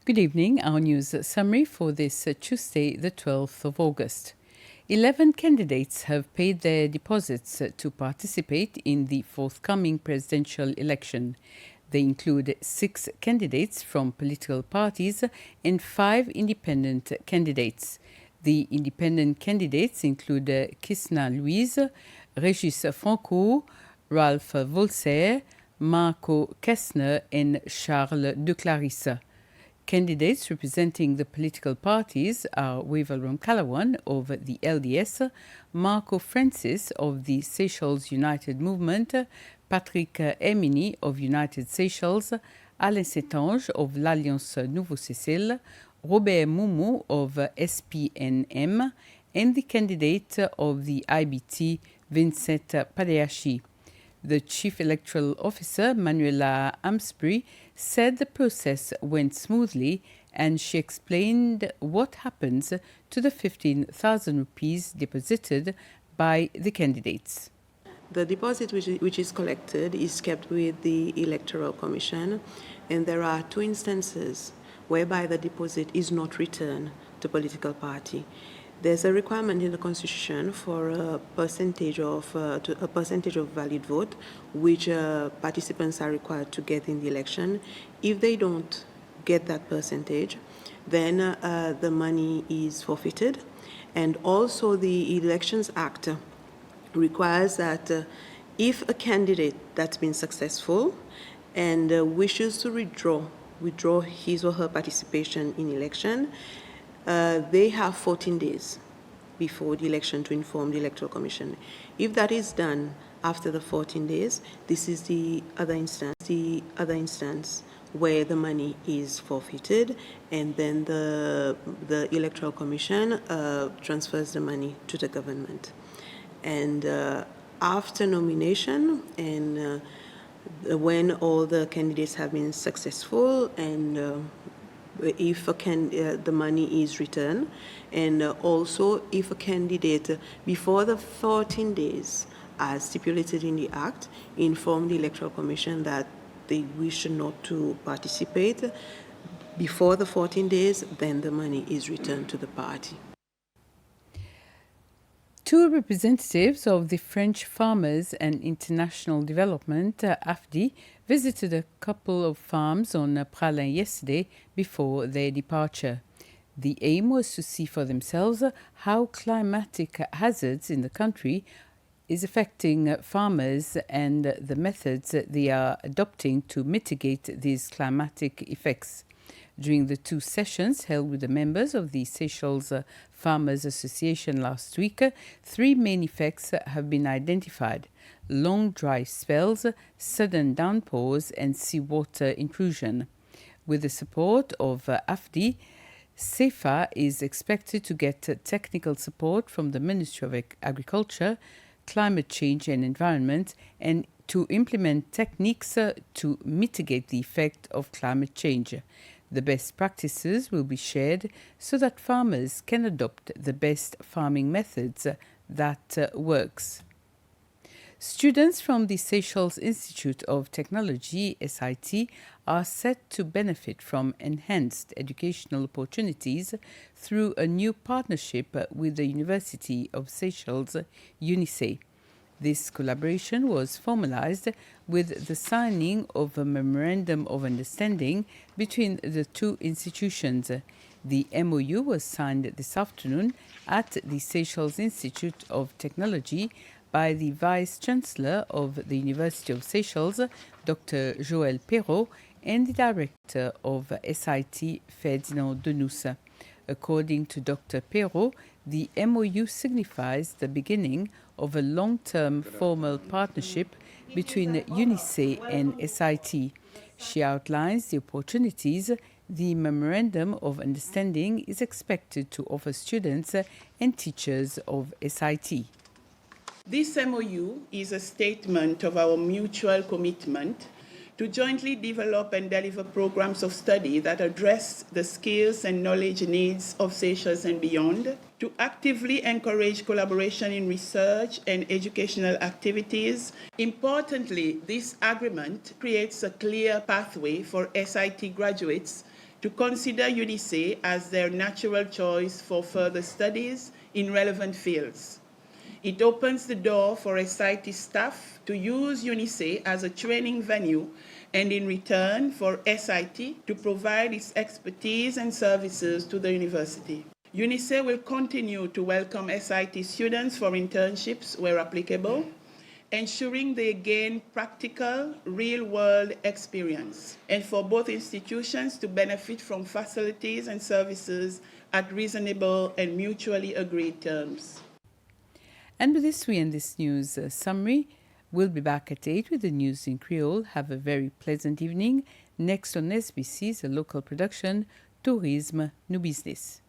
Good evening. Our news summary for this Tuesday, the 12th of August. 11 candidates have paid their deposits to participate in the forthcoming presidential election. They include 6 candidates from political parties and 5 independent candidates. The independent candidates include Kisna Louise, Régis Franco, Ralph Volser, Marco Kessner, and Charles de Clarisse. Candidates representing the political parties are Waverlon Calawan of the LDS, Marco Francis of the Seychelles United Movement, Patrick Emini of United Seychelles, Alain Setange of l'Alliance Nouveau-Seychelles, Robert Moumou of SPNM, and the candidate of the IBT, Vincent Padeashi. The Chief Electoral Officer, Manuela Amsbury, said the process went smoothly, and she explained what happens to the 15,000 rupees deposited by the candidates. The deposit which is collected is kept with the Electoral Commission, and there are 2 instances whereby the deposit is not returned to political party. There's a requirement in the Constitution for a percentage of valid vote, which participants are required to get in the election. If they don't get that percentage, then the money is forfeited. And also the Elections Act requires that if a candidate that's been successful and wishes to withdraw his or her participation in election, they have 14 days before the election to inform the Electoral Commission. If that is done after the 14 days, this is the other instance where the money is forfeited, and then the Electoral Commission transfers the money to the government. And after nomination and when all the candidates have been successful, and if the money is returned, and also if a candidate before the 14 days as stipulated in the Act inform the Electoral Commission that they wish not to participate before the 14 days, then the money is returned to the party. 2 representatives of the French Farmers and International Development, AFDI, visited a couple of farms on Praslin yesterday before their departure. The aim was to see for themselves how climatic hazards in the country is affecting farmers and the methods they are adopting to mitigate these climatic effects. During the 2 sessions held with the members of the Seychelles Farmers Association last week, 3 main effects have been identified: long dry spells, sudden downpours, and seawater intrusion. With the support of AFDI, CEFA is expected to get technical support from the Ministry of Agriculture, Climate Change and Environment, and to implement techniques to mitigate the effect of climate change. The best practices will be shared so that farmers can adopt the best farming methods that works. Students from the Seychelles Institute of Technology, SIT, are set to benefit from enhanced educational opportunities through a new partnership with the University of Seychelles, UNISE. This collaboration was formalized with the signing of a Memorandum of Understanding between the 2 institutions. The MOU was signed this afternoon at the Seychelles Institute of Technology by the Vice-Chancellor of the University of Seychelles, Dr. Joël Perrault, and the Director of SIT, Ferdinand Denous. According to Dr. Perrault, the MOU signifies the beginning of a long-term formal partnership between UNISE and SIT. She outlines the opportunities the Memorandum of Understanding is expected to offer students and teachers of SIT. This MOU is a statement of our mutual commitment to jointly develop and deliver programs of study that address the skills and knowledge needs of Seychelles and beyond, to actively encourage collaboration in research and educational activities. Importantly, this agreement creates a clear pathway for SIT graduates to consider UNICE as their natural choice for further studies in relevant fields. It opens the door for SIT staff to use UNICE as a training venue and in return for SIT to provide its expertise and services to the university. UNICE will continue to welcome SIT students for internships where applicable, ensuring they gain practical, real-world experience, and for both institutions to benefit from facilities and services at reasonable and mutually agreed terms. And with this, we end this news summary. We'll be back at 8 with the news in Creole. Have a very pleasant evening. Next on SBC's local production, Tourisme, Nous Business.